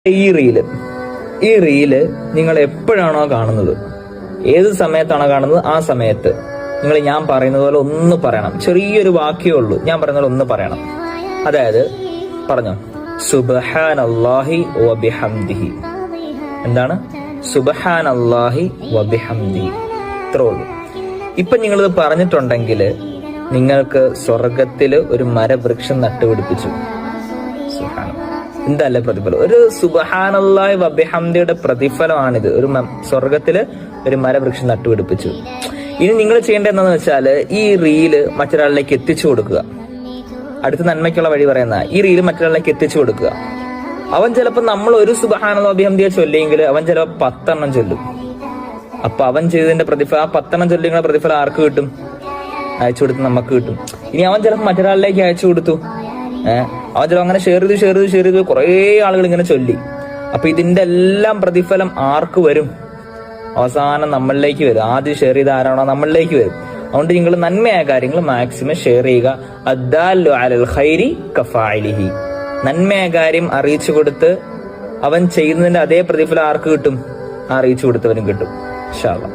ഈ റീല് നിങ്ങൾ എപ്പോഴാണോ കാണുന്നത്, ഏത് സമയത്താണോ കാണുന്നത്, ആ സമയത്ത് നിങ്ങൾ ഞാൻ പറയുന്നത് പോലെ ഒന്ന് പറയണം. ചെറിയൊരു വാക്യേ ഉള്ളൂ, ഞാൻ പറയുന്ന പോലെ ഒന്ന് പറയണം. അതായത് പറഞ്ഞോ, സുബ്ഹാനല്ലാഹി വബിഹംദിഹി. എന്താണ്? സുബ്ഹാനല്ലാഹി വബിഹംദിഹി. ഇത്രേ ഉള്ളൂ. ഇപ്പൊ നിങ്ങളിത് പറഞ്ഞിട്ടുണ്ടെങ്കിൽ നിങ്ങൾക്ക് സ്വർഗത്തില് ഒരു മരവൃക്ഷം നട്ടുപിടിപ്പിച്ചു. എന്തല്ലേ പ്രതിഫലം! ഒരു സുബ്ഹാനല്ലാഹി വബിഹംദിയുടെ പ്രതിഫലമാണിത്. ഒരു സ്വർഗത്തില് ഒരു മരവൃക്ഷം നട്ടുപിടിപ്പിച്ചു. ഇനി നിങ്ങൾ ചെയ്യേണ്ടത് എന്താണെന്ന് വെച്ചാല് ഈ റീല് മറ്റൊരാളിലേക്ക് എത്തിച്ചു കൊടുക്കുക. അടുത്ത നന്മയ്ക്കുള്ള വഴി പറയുന്ന ഈ റീല് മറ്റൊരാളിലേക്ക് എത്തിച്ചു കൊടുക്കുക. അവൻ ചിലപ്പോൾ നമ്മൾ ഒരു സുബ്ഹാനല്ലാഹി വബിഹംദിയെ ചൊല്ലിയെങ്കിൽ അവൻ ചിലപ്പോൾ 10 എണ്ണം ചൊല്ലും. അപ്പൊ അവൻ ചെയ്തതിന്റെ പ്രതിഫലം, ആ 10 എണ്ണം ചൊല്ലിയുള്ള പ്രതിഫലം ആർക്ക് കിട്ടും? അയച്ചു കൊടുത്ത് നമുക്ക് കിട്ടും. ഇനി അവൻ ചിലപ്പോൾ മറ്റൊരാളിലേക്ക് അയച്ചു കൊടുത്തു, അവൻ ചിലപ്പോൾ അങ്ങനെ ഷെയർ ചെയ്ത് കുറെ ആളുകൾ ഇങ്ങനെ ചൊല്ലി. അപ്പൊ ഇതിന്റെ എല്ലാം പ്രതിഫലം ആർക്ക് വരും? അവസാനം നമ്മളിലേക്ക് വരും. ആദ്യം ഷെയർ ചെയ്ത ആരാണോ നമ്മളിലേക്ക് വരും. അതുകൊണ്ട് നിങ്ങൾ നന്മയായ കാര്യങ്ങൾ മാക്സിമം ഷെയർ ചെയ്യുക. അദ്ദാല്ലു അലൽ ഖൈരി കഫാഇലിഹി. നന്മയായ കാര്യം അറിയിച്ചു കൊടുത്ത് അവൻ ചെയ്യുന്നതിന്റെ അതേ പ്രതിഫലം ആർക്ക് കിട്ടും? അറിയിച്ചു കൊടുത്തവനും കിട്ടും ഇൻഷാ അല്ലാഹ്.